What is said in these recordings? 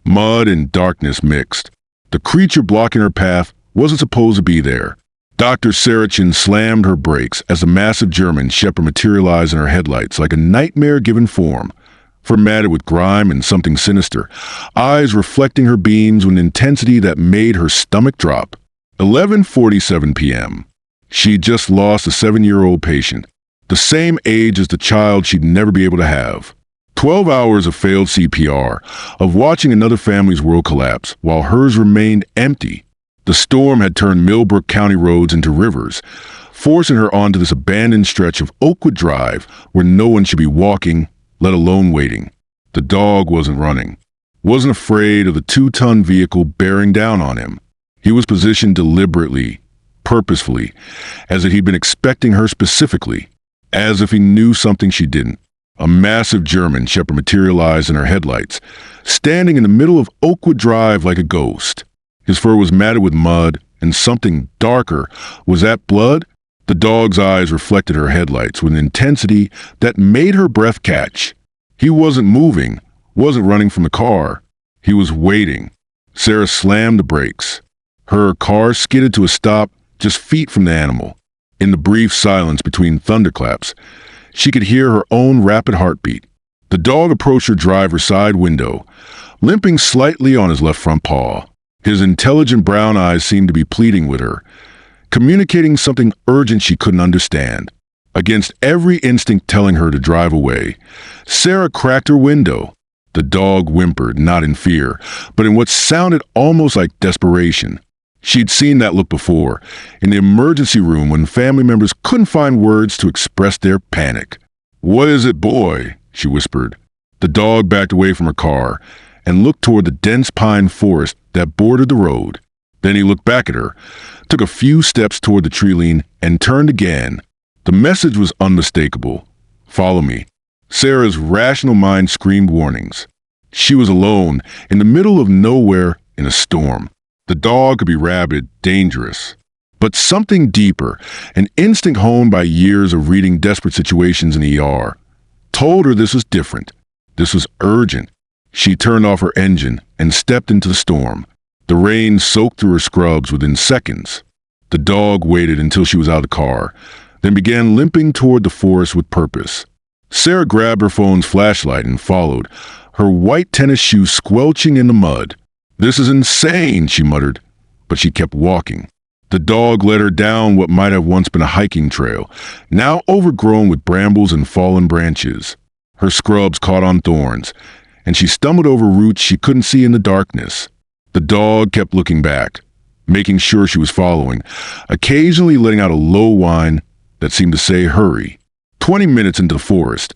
Mud and darkness mixed. The creature blocking her path wasn't supposed to be there. Dr. Sarachin slammed her brakes as a massive German shepherd materialized in her headlights like a nightmare given form, formatted with grime and something sinister, eyes reflecting her beams with an intensity that made her stomach drop. 11:47 p.m. She'd just lost a 7-year-old patient, the same age as the child she'd never be able to have. 12 hours of failed CPR, of watching another family's world collapse while hers remained empty. The storm had turned Millbrook County roads into rivers, forcing her onto this abandoned stretch of Oakwood Drive where no one should be walking, let alone waiting. The dog wasn't running, wasn't afraid of the 2-ton vehicle bearing down on him. He was positioned deliberately, purposefully, as if he'd been expecting her specifically, as if he knew something she didn't. A massive German shepherd materialized in her headlights, standing in the middle of Oakwood Drive like a ghost. His fur was matted with mud, and something darker. Was that blood? The dog's eyes reflected her headlights with an intensity that made her breath catch. He wasn't moving, wasn't running from the car. He was waiting. Sarah slammed the brakes. Her car skidded to a stop just feet from the animal. In the brief silence between thunderclaps, she could hear her own rapid heartbeat. The dog approached her driver's side window, limping slightly on his left front paw. His intelligent brown eyes seemed to be pleading with her, communicating something urgent she couldn't understand. Against every instinct telling her to drive away, Sarah cracked her window. The dog whimpered, not in fear, but in what sounded almost like desperation. She'd seen that look before, in the emergency room when family members couldn't find words to express their panic. "What is it, boy?" she whispered. The dog backed away from her car and looked toward the dense pine forest that bordered the road. Then he looked back at her, took a few steps toward the tree line, and turned again. The message was unmistakable. "Follow me." Sarah's rational mind screamed warnings. She was alone, in the middle of nowhere, in a storm. The dog could be rabid, dangerous. But something deeper, an instinct honed by years of reading desperate situations in the ER, told her this was different. This was urgent. She turned off her engine and stepped into the storm. The rain soaked through her scrubs within seconds. The dog waited until she was out of the car, then began limping toward the forest with purpose. Sarah grabbed her phone's flashlight and followed, her white tennis shoes squelching in the mud. "This is insane," she muttered, but she kept walking. The dog led her down what might have once been a hiking trail, now overgrown with brambles and fallen branches. Her scrubs caught on thorns, and she stumbled over roots she couldn't see in the darkness. The dog kept looking back, making sure she was following, occasionally letting out a low whine that seemed to say hurry. 20 minutes into the forest,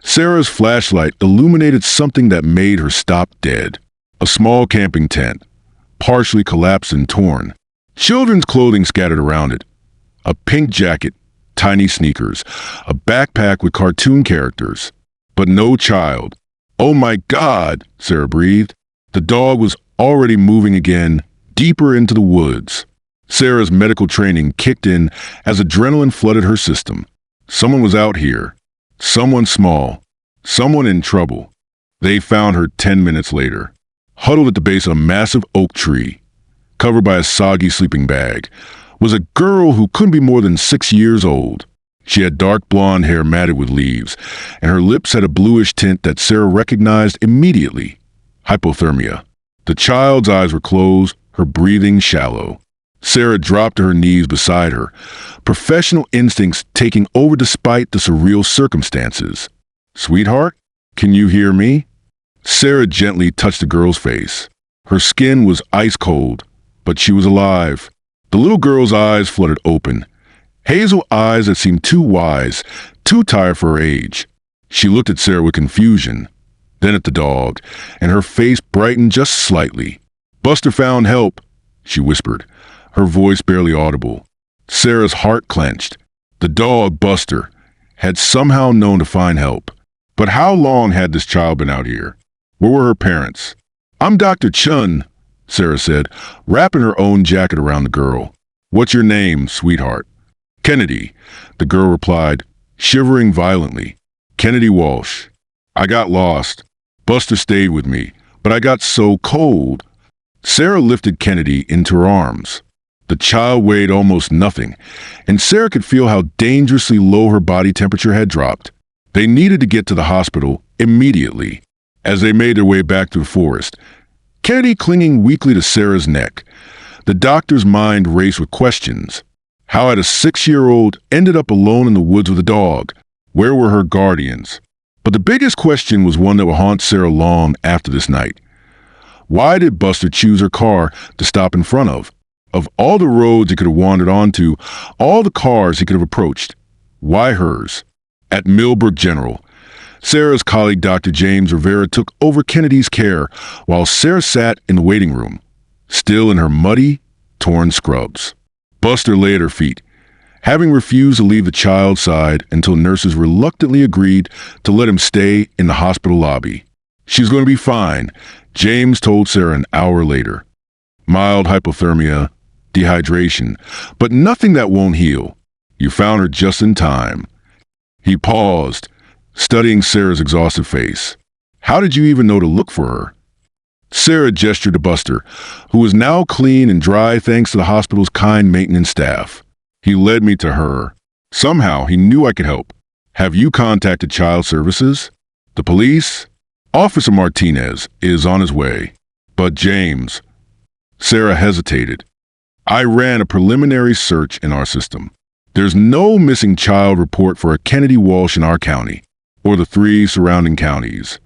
Sarah's flashlight illuminated something that made her stop dead. A small camping tent, partially collapsed and torn. Children's clothing scattered around it. A pink jacket, tiny sneakers, a backpack with cartoon characters. But no child. "Oh my God," Sarah breathed. The dog was already moving again, deeper into the woods. Sarah's medical training kicked in as adrenaline flooded her system. Someone was out here. Someone small. Someone in trouble. They found her 10 minutes later, huddled at the base of a massive oak tree, covered by a soggy sleeping bag, was a girl who couldn't be more than 6 years old. She had dark blonde hair matted with leaves, and her lips had a bluish tint that Sarah recognized immediately. Hypothermia. The child's eyes were closed, her breathing shallow. Sarah dropped to her knees beside her, professional instincts taking over despite the surreal circumstances. "Sweetheart, can you hear me?" Sarah gently touched the girl's face. Her skin was ice cold, but she was alive. The little girl's eyes fluttered open, hazel eyes that seemed too wise, too tired for her age. She looked at Sarah with confusion, then at the dog, and her face brightened just slightly. "Buster found help," she whispered, her voice barely audible. Sarah's heart clenched. The dog, Buster, had somehow known to find help. But how long had this child been out here? Where were her parents? "I'm Dr. Chun," Sarah said, wrapping her own jacket around the girl. "What's your name, sweetheart?" "Kennedy," the girl replied, shivering violently. "Kennedy Walsh. I got lost. Buster stayed with me, but But I got so cold. Sarah lifted Kennedy into her arms. The child weighed almost nothing, and Sarah could feel how dangerously low her body temperature had dropped. They needed to get to the hospital immediately. As they made their way back to the forest, Kennedy clinging weakly to Sarah's neck, the doctor's mind raced with questions. How had a 6-year-old ended up alone in the woods with a dog? Where were her guardians? But the biggest question was one that would haunt Sarah long after this night. Why did Buster choose her car to stop in front of? Of all the roads he could have wandered onto, all the cars he could have approached, why hers? At Millbrook General, Sarah's colleague Dr. James Rivera took over Kennedy's care while Sarah sat in the waiting room, still in her muddy, torn scrubs. Buster lay at her feet, having refused to leave the child's side until nurses reluctantly agreed to let him stay in the hospital lobby. She's going to be fine, James told Sarah an hour later. Mild hypothermia, dehydration, but nothing that won't heal. You found her just in time. He paused, studying Sarah's exhausted face. How did you even know to look for her? Sarah gestured to Buster, who was now clean and dry thanks to the hospital's kind maintenance staff. He led me to her. Somehow he knew I could help. Have you contacted Child Services? The police? Officer Martinez is on his way. But James... Sarah hesitated. I ran a preliminary search in our system. There's no missing child report for a Kennedy Walsh in our county, or the 3 surrounding counties.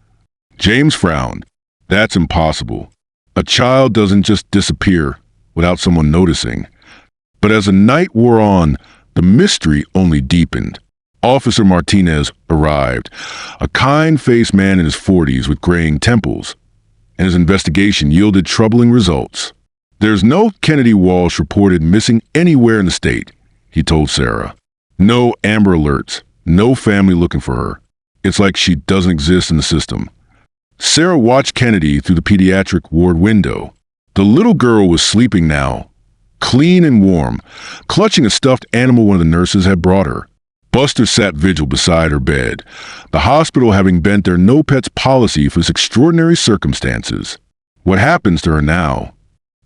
James frowned. That's impossible. A child doesn't just disappear without someone noticing. But as the night wore on, the mystery only deepened. Officer Martinez arrived, a kind-faced man in his 40s with graying temples, and his investigation yielded troubling results. There's no Kennedy Walsh reported missing anywhere in the state, he told Sarah. No Amber Alerts, no family looking for her. It's like she doesn't exist in the system. Sarah watched Kennedy through the pediatric ward window. The little girl was sleeping now, clean and warm, clutching a stuffed animal one of the nurses had brought her. Buster sat vigil beside her bed, the hospital having bent their no pets policy for this extraordinary circumstances. What happens to her now?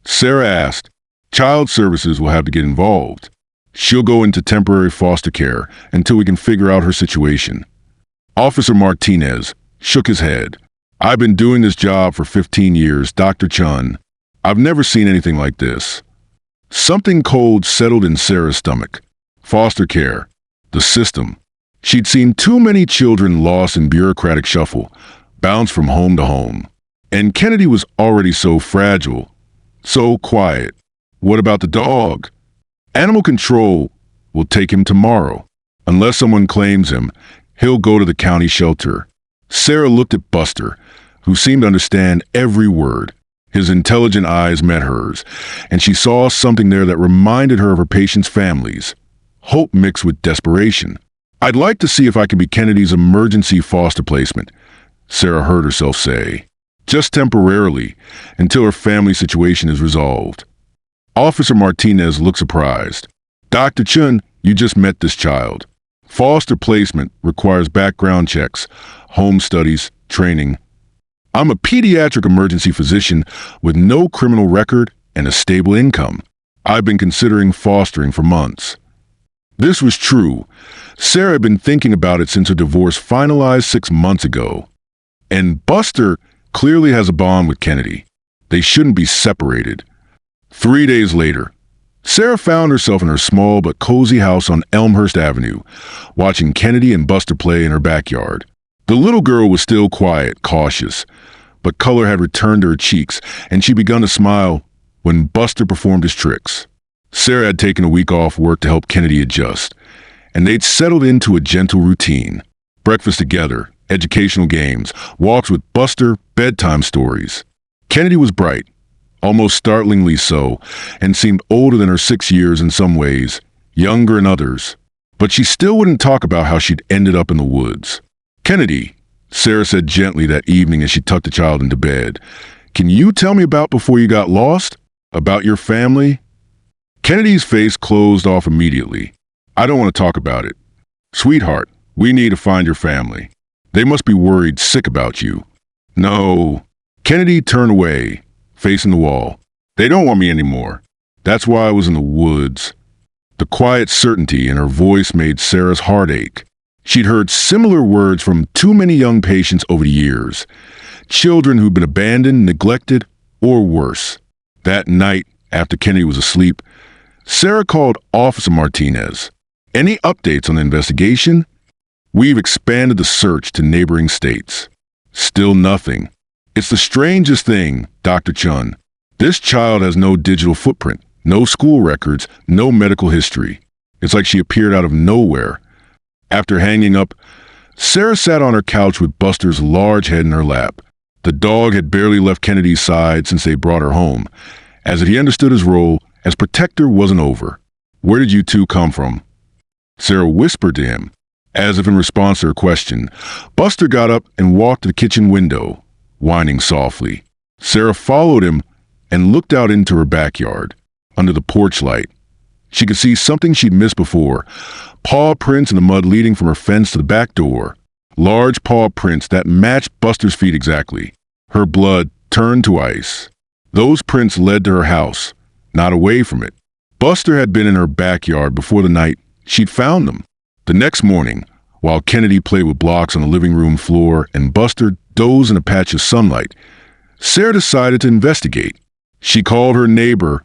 Sarah asked. Child Services will have to get involved. She'll go into temporary foster care until we can figure out her situation. Officer Martinez shook his head. I've been doing this job for 15 years, Dr. Chun. I've never seen anything like this. Something cold settled in Sarah's stomach. Foster care. The system. She'd seen too many children lost in bureaucratic shuffle, bounced from home to home. And Kennedy was already so fragile, so quiet. What about the dog? Animal control will take him tomorrow. Unless someone claims him, he'll go to the county shelter. Sarah looked at Buster, who seemed to understand every word. His intelligent eyes met hers, and she saw something there that reminded her of her patients' families. Hope mixed with desperation. I'd like to see if I can be Kennedy's emergency foster placement, Sarah heard herself say. Just temporarily, until her family situation is resolved. Officer Martinez looked surprised. Dr. Chun, you just met this child. Foster placement requires background checks, home studies, training. I'm a pediatric emergency physician with no criminal record and a stable income. I've been considering fostering for months. This was true. Sarah had been thinking about it since her divorce finalized 6 months ago. And Buster clearly has a bond with Kennedy. They shouldn't be separated. 3 days later, Sarah found herself in her small but cozy house on Elmhurst Avenue, watching Kennedy and Buster play in her backyard. The little girl was still quiet, cautious, but color had returned to her cheeks, and she begun to smile when Buster performed his tricks. Sarah had taken a week off work to help Kennedy adjust, and they'd settled into a gentle routine. Breakfast together, educational games, walks with Buster, bedtime stories. Kennedy was bright, almost startlingly so, and seemed older than her 6 years in some ways, younger in others. But she still wouldn't talk about how she'd ended up in the woods. Kennedy, Sarah said gently that evening as she tucked the child into bed, can you tell me about before you got lost? About your family? Kennedy's face closed off immediately. I don't want to talk about it. Sweetheart, we need to find your family. They must be worried sick about you. No. Kennedy turned away, facing the wall. They don't want me anymore. That's why I was in the woods. The quiet certainty in her voice made Sarah's heart ache. She'd heard similar words from too many young patients over the years. Children who'd been abandoned, neglected, or worse. That night, after Kennedy was asleep, Sarah called Officer Martinez. Any updates on the investigation? We've expanded the search to neighboring states. Still nothing. It's the strangest thing, Dr. Chun. This child has no digital footprint, no school records, no medical history. It's like she appeared out of nowhere. After hanging up, Sarah sat on her couch with Buster's large head in her lap. The dog had barely left Kennedy's side since they brought her home, as if he understood his role as protector wasn't over. Where did you two come from? Sarah whispered to him, as if in response to her question. Buster got up and walked to the kitchen window, whining softly. Sarah followed him and looked out into her backyard. Under the porch light, she could see something she'd missed before. Paw prints in the mud leading from her fence to the back door. Large paw prints that matched Buster's feet exactly. Her blood turned to ice. Those prints led to her house, not away from it. Buster had been in her backyard before the night she'd found them. The next morning, while Kennedy played with blocks on the living room floor and Buster dozed in a patch of sunlight, Sarah decided to investigate. She called her neighbor,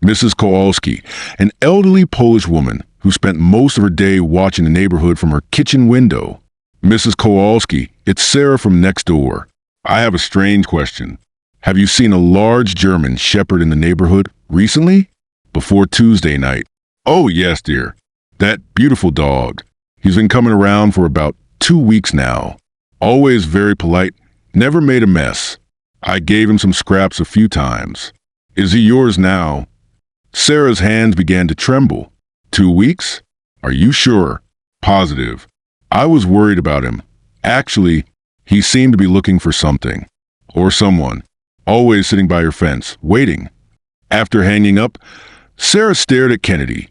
Mrs. Kowalski, an elderly Polish woman who spent most of her day watching the neighborhood from her kitchen window. Mrs. Kowalski, it's Sarah from next door. I have a strange question. Have you seen a large German shepherd in the neighborhood recently? Before Tuesday night. Oh, yes, dear. That beautiful dog. He's been coming around for about 2 weeks now. Always very polite, never made a mess. I gave him some scraps a few times. Is he yours now? Sarah's hands began to tremble. 2 weeks? Are you sure? Positive. I was worried about him. Actually, he seemed to be looking for something. Or someone. Always sitting by her fence, waiting. After hanging up, Sarah stared at Kennedy,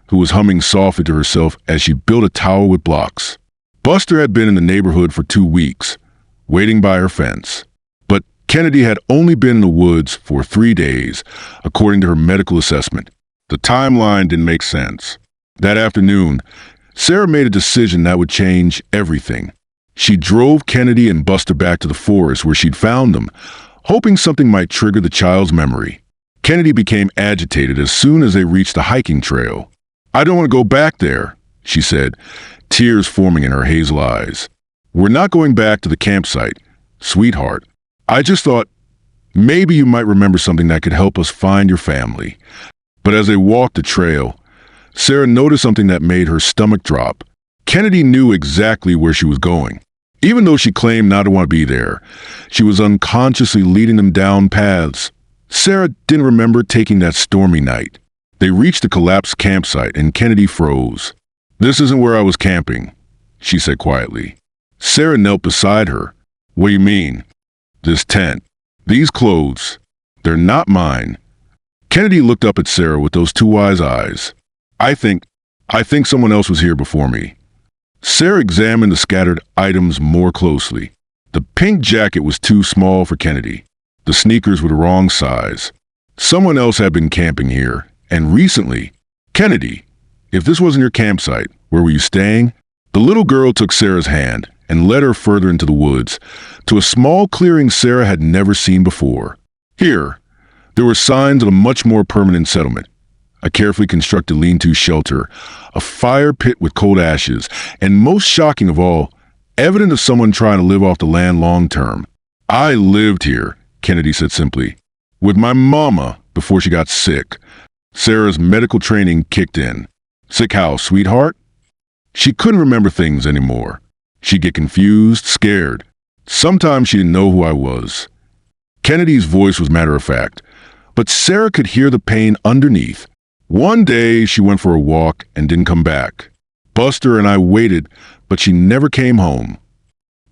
who was humming softly to herself as she built a tower with blocks. Buster had been in the neighborhood for 2 weeks, waiting by her fence. But Kennedy had only been in the woods for 3 days, according to her medical assessment. The timeline didn't make sense. That afternoon, Sarah made a decision that would change everything. She drove Kennedy and Buster back to the forest where she'd found them, hoping something might trigger the child's memory. Kennedy became agitated as soon as they reached the hiking trail. I don't want to go back there, she said, tears forming in her hazel eyes. We're not going back to the campsite, sweetheart. I just thought maybe you might remember something that could help us find your family. But as they walked the trail, Sarah noticed something that made her stomach drop. Kennedy knew exactly where she was going. Even though she claimed not to want to be there, she was unconsciously leading them down paths Sarah didn't remember taking that stormy night. They reached the collapsed campsite and Kennedy froze. This isn't where I was camping, she said quietly. Sarah knelt beside her. What do you mean? This tent. These clothes. They're not mine. Kennedy looked up at Sarah with those two wise eyes. I think someone else was here before me. Sarah examined the scattered items more closely. The pink jacket was too small for Kennedy. The sneakers were the wrong size. Someone else had been camping here, and recently. Kennedy, if this wasn't your campsite, where were you staying? The little girl took Sarah's hand and led her further into the woods, to a small clearing Sarah had never seen before. Here, there were signs of a much more permanent settlement. A carefully constructed lean-to shelter, a fire pit with cold ashes, and most shocking of all, evidence of someone trying to live off the land long-term. I lived here, Kennedy said simply, with my mama before she got sick. Sarah's medical training kicked in. Sick how, sweetheart? She couldn't remember things anymore. She'd get confused, scared. Sometimes she didn't know who I was. Kennedy's voice was matter-of-fact, but Sarah could hear the pain underneath. One day, she went for a walk and didn't come back. Buster and I waited, but she never came home.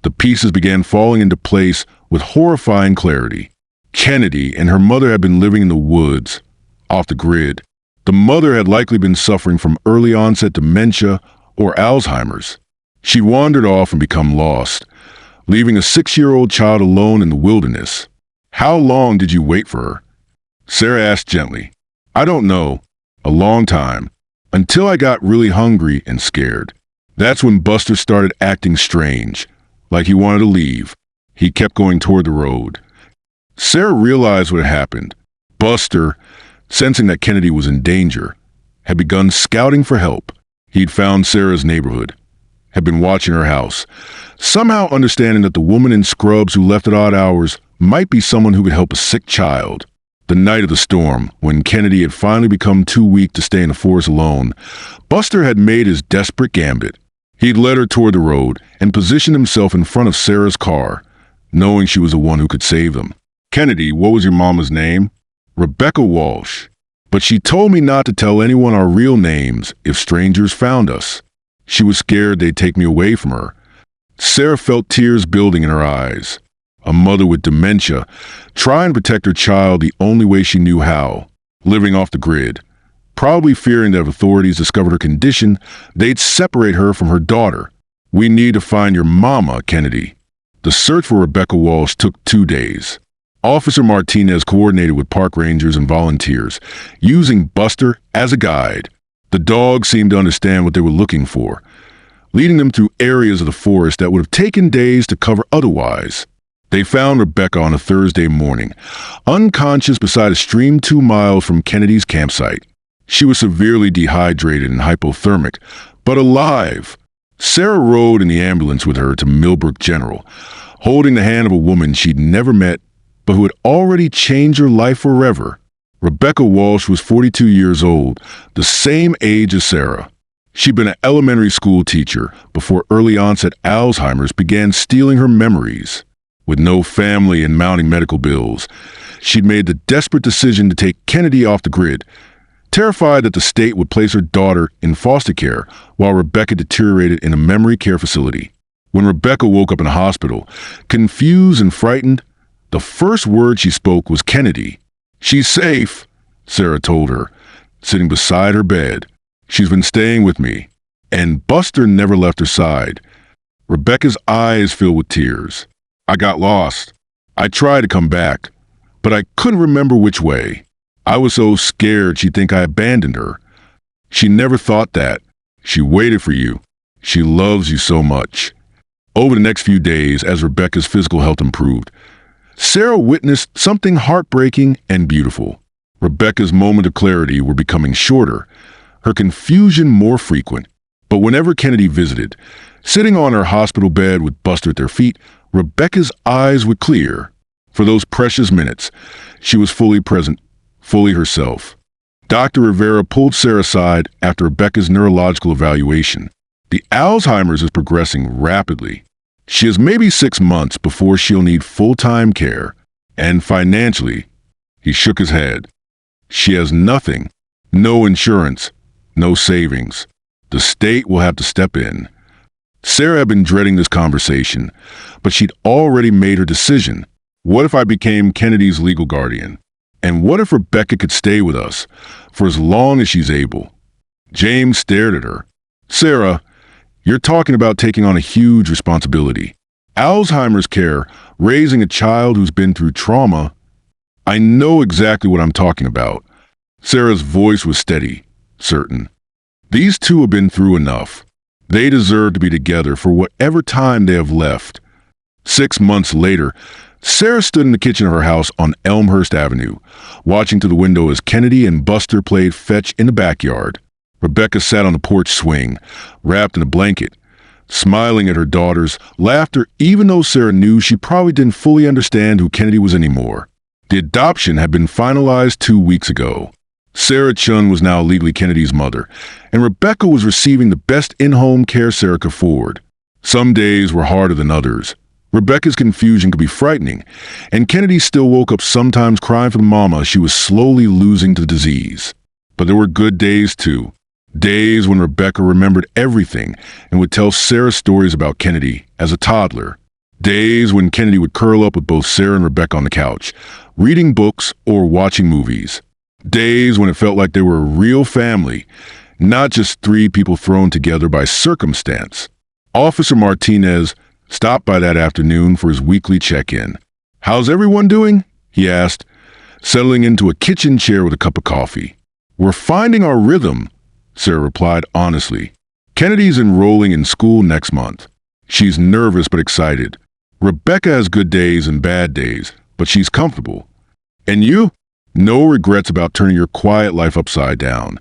The pieces began falling into place with horrifying clarity. Kennedy and her mother had been living in the woods, off the grid. The mother had likely been suffering from early-onset dementia or Alzheimer's. She wandered off and become lost, leaving a 6-year-old child alone in the wilderness. How long did you wait for her? Sarah asked gently. I don't know. A long time. Until I got really hungry and scared. That's when Buster started acting strange, like he wanted to leave. He kept going toward the road. Sarah realized what had happened. Buster, sensing that Kennedy was in danger, had begun scouting for help. He'd found Sarah's neighborhood, had been watching her house, somehow understanding that the woman in scrubs who left at odd hours might be someone who could help a sick child. The night of the storm, when Kennedy had finally become too weak to stay in the forest alone, Buster had made his desperate gambit. He'd led her toward the road and positioned himself in front of Sarah's car, knowing she was the one who could save them. Kennedy, what was your mama's name? Rebecca Walsh. But she told me not to tell anyone our real names if strangers found us. She was scared they'd take me away from her. Sarah felt tears building in her eyes. A mother with dementia, trying to protect her child the only way she knew how, living off the grid. Probably fearing that if authorities discovered her condition, they'd separate her from her daughter. We need to find your mama, Kennedy. The search for Rebecca Walsh took 2 days. Officer Martinez coordinated with park rangers and volunteers, using Buster as a guide. The dog seemed to understand what they were looking for, leading them through areas of the forest that would have taken days to cover otherwise. They found Rebecca on a Thursday morning, unconscious beside a stream 2 miles from Kennedy's campsite. She was severely dehydrated and hypothermic, but alive. Sarah rode in the ambulance with her to Millbrook General, holding the hand of a woman she'd never met, but who had already changed her life forever. Rebecca Walsh was 42 years old, the same age as Sarah. She'd been an elementary school teacher before early-onset Alzheimer's began stealing her memories. With no family and mounting medical bills, she'd made the desperate decision to take Kennedy off the grid, terrified that the state would place her daughter in foster care while Rebecca deteriorated in a memory care facility. When Rebecca woke up in a hospital, confused and frightened, the first word she spoke was Kennedy. She's safe, Sarah told her, sitting beside her bed. She's been staying with me. And Buster never left her side. Rebecca's eyes filled with tears. I got lost. I tried to come back, but I couldn't remember which way. I was so scared she'd think I abandoned her. She never thought that. She waited for you. She loves you so much. Over the next few days, as Rebecca's physical health improved, Sarah witnessed something heartbreaking and beautiful. Rebecca's moments of clarity were becoming shorter, her confusion more frequent. But whenever Kennedy visited, sitting on her hospital bed with Buster at their feet, Rebecca's eyes were clear. For those precious minutes, she was fully present, fully herself. Dr. Rivera pulled Sarah aside after Rebecca's neurological evaluation. The Alzheimer's is progressing rapidly. She has maybe 6 months before she'll need full-time care. And financially, he shook his head. She has nothing. No insurance. No savings. The state will have to step in. Sarah had been dreading this conversation, but she'd already made her decision. What if I became Kennedy's legal guardian? And what if Rebecca could stay with us for as long as she's able? James stared at her. Sarah, you're talking about taking on a huge responsibility. Alzheimer's care, raising a child who's been through trauma. I know exactly what I'm talking about. Sarah's voice was steady, certain. These two have been through enough. They deserve to be together for whatever time they have left. 6 months later, Sarah stood in the kitchen of her house on Elmhurst Avenue, watching through the window as Kennedy and Buster played fetch in the backyard. Rebecca sat on the porch swing, wrapped in a blanket, smiling at her daughter's laughter, even though Sarah knew she probably didn't fully understand who Kennedy was anymore. The adoption had been finalized 2 weeks ago. Sarah Chun was now legally Kennedy's mother, and Rebecca was receiving the best in-home care Sarah could afford. Some days were harder than others. Rebecca's confusion could be frightening, and Kennedy still woke up sometimes crying for the mama she was slowly losing to the disease. But there were good days, too. Days when Rebecca remembered everything and would tell Sarah stories about Kennedy as a toddler. Days when Kennedy would curl up with both Sarah and Rebecca on the couch, reading books or watching movies. Days when it felt like they were a real family, not just 3 people thrown together by circumstance. Officer Martinez stopped by that afternoon for his weekly check-in. "How's everyone doing?" he asked, settling into a kitchen chair with a cup of coffee. We're finding our rhythm, Sarah replied honestly. Kennedy's enrolling in school next month. She's nervous but excited. Rebecca has good days and bad days, but she's comfortable. And you? No regrets about turning your quiet life upside down.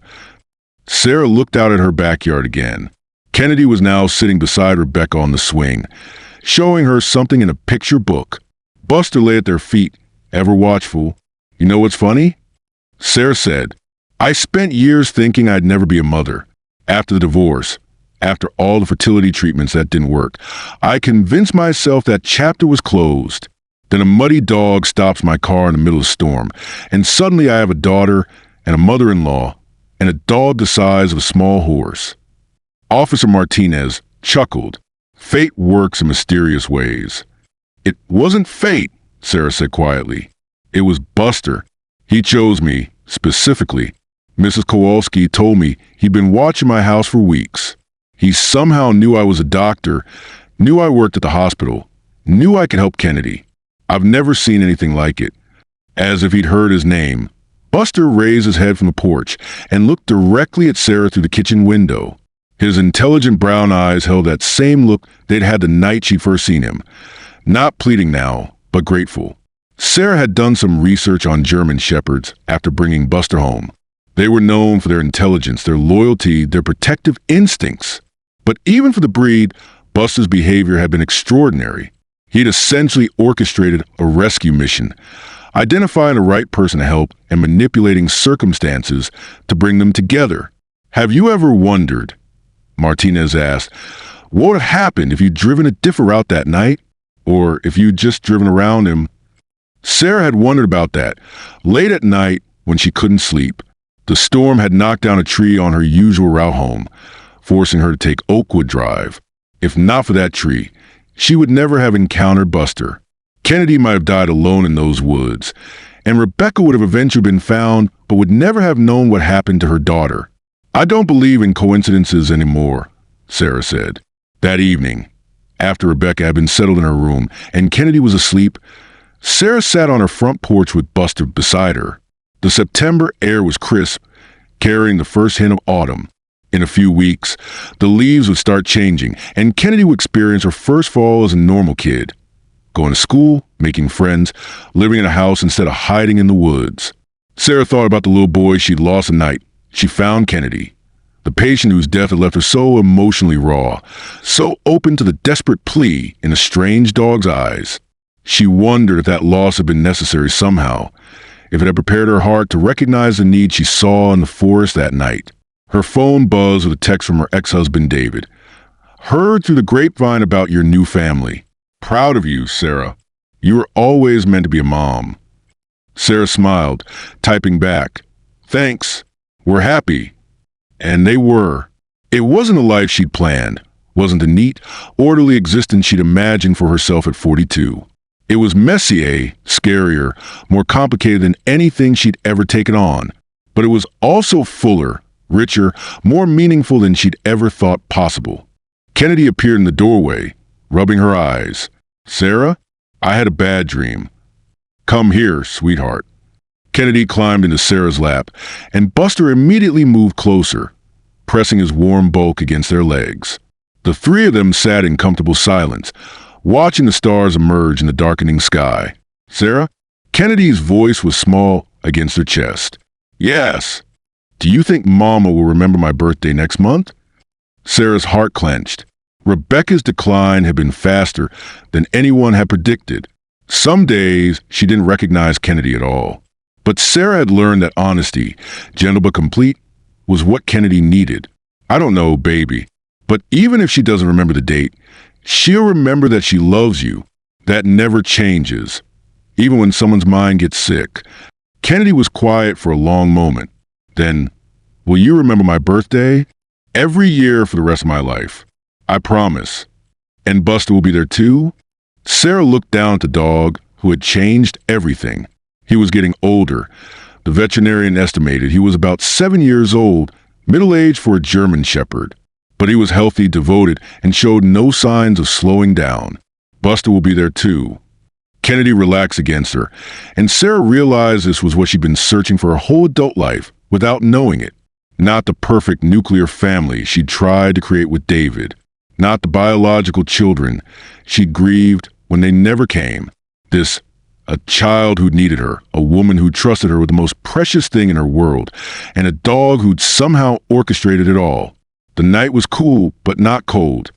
Sarah looked out at her backyard again. Kennedy was now sitting beside Rebecca on the swing, showing her something in a picture book. Buster lay at their feet, ever watchful. You know what's funny? Sarah said, I spent years thinking I'd never be a mother. After the divorce, after all the fertility treatments that didn't work, I convinced myself that chapter was closed. Then a muddy dog stops my car in the middle of a storm, and suddenly I have a daughter and a mother-in-law and a dog the size of a small horse. Officer Martinez chuckled. Fate works in mysterious ways. It wasn't fate, Sarah said quietly. It was Buster. He chose me, specifically. Mrs. Kowalski told me he'd been watching my house for weeks. He somehow knew I was a doctor, knew I worked at the hospital, knew I could help Kennedy. I've never seen anything like it. As if he'd heard his name, Buster raised his head from the porch and looked directly at Sarah through the kitchen window. His intelligent brown eyes held that same look they'd had the night she'd first seen him. Not pleading now, but grateful. Sarah had done some research on German shepherds after bringing Buster home. They were known for their intelligence, their loyalty, their protective instincts. But even for the breed, Buster's behavior had been extraordinary. He'd essentially orchestrated a rescue mission, identifying the right person to help and manipulating circumstances to bring them together. Have you ever wondered, Martinez asked, what would have happened if you'd driven a different route that night? Or if you'd just driven around him? Sarah had wondered about that. Late at night, when she couldn't sleep, the storm had knocked down a tree on her usual route home, forcing her to take Oakwood Drive. If not for that tree, she would never have encountered Buster. Kennedy might have died alone in those woods, and Rebecca would have eventually been found, but would never have known what happened to her daughter. I don't believe in coincidences anymore, Sarah said. That evening, after Rebecca had been settled in her room and Kennedy was asleep, Sarah sat on her front porch with Buster beside her. The September air was crisp, carrying the first hint of autumn. In a few weeks, the leaves would start changing, and Kennedy would experience her first fall as a normal kid. Going to school, making friends, living in a house instead of hiding in the woods. Sarah thought about the little boy she'd lost the night she found Kennedy. The patient whose death had left her so emotionally raw, so open to the desperate plea in a strange dog's eyes. She wondered if that loss had been necessary somehow, if it had prepared her heart to recognize the need she saw in the forest that night. Her phone buzzed with a text from her ex-husband, David. Heard through the grapevine about your new family. Proud of you, Sarah. You were always meant to be a mom. Sarah smiled, typing back. Thanks. We're happy. And they were. It wasn't a life she'd planned, wasn't the neat, orderly existence she'd imagined for herself at 42. It was messier, scarier, more complicated than anything she'd ever taken on. But it was also fuller, richer, more meaningful than she'd ever thought possible. Kennedy appeared in the doorway, rubbing her eyes. Sarah, I had a bad dream. Come here, sweetheart. Kennedy climbed into Sarah's lap, and Buster immediately moved closer, pressing his warm bulk against their legs. The three of them sat in comfortable silence, watching the stars emerge in the darkening sky. Sarah? Kennedy's voice was small against her chest. Yes. Do you think Mama will remember my birthday next month? Sarah's heart clenched. Rebecca's decline had been faster than anyone had predicted. Some days she didn't recognize Kennedy at all. But Sarah had learned that honesty, gentle but complete, was what Kennedy needed. I don't know, baby, but even if she doesn't remember the date, she'll remember that she loves you. That never changes, even when someone's mind gets sick. Kennedy was quiet for a long moment. Then, will you remember my birthday? Every year for the rest of my life. I promise. And Buster will be there too? Sarah looked down at the dog, who had changed everything. He was getting older. The veterinarian estimated he was about 7 years old, middle-aged for a German shepherd. But he was healthy, devoted, and showed no signs of slowing down. Buster will be there too. Kennedy relaxed against her, and Sarah realized this was what she'd been searching for her whole adult life without knowing it. Not the perfect nuclear family she'd tried to create with David. Not the biological children she'd grieved when they never came. A child who needed her, a woman who trusted her with the most precious thing in her world, and a dog who'd somehow orchestrated it all. The night was cool, but not cold.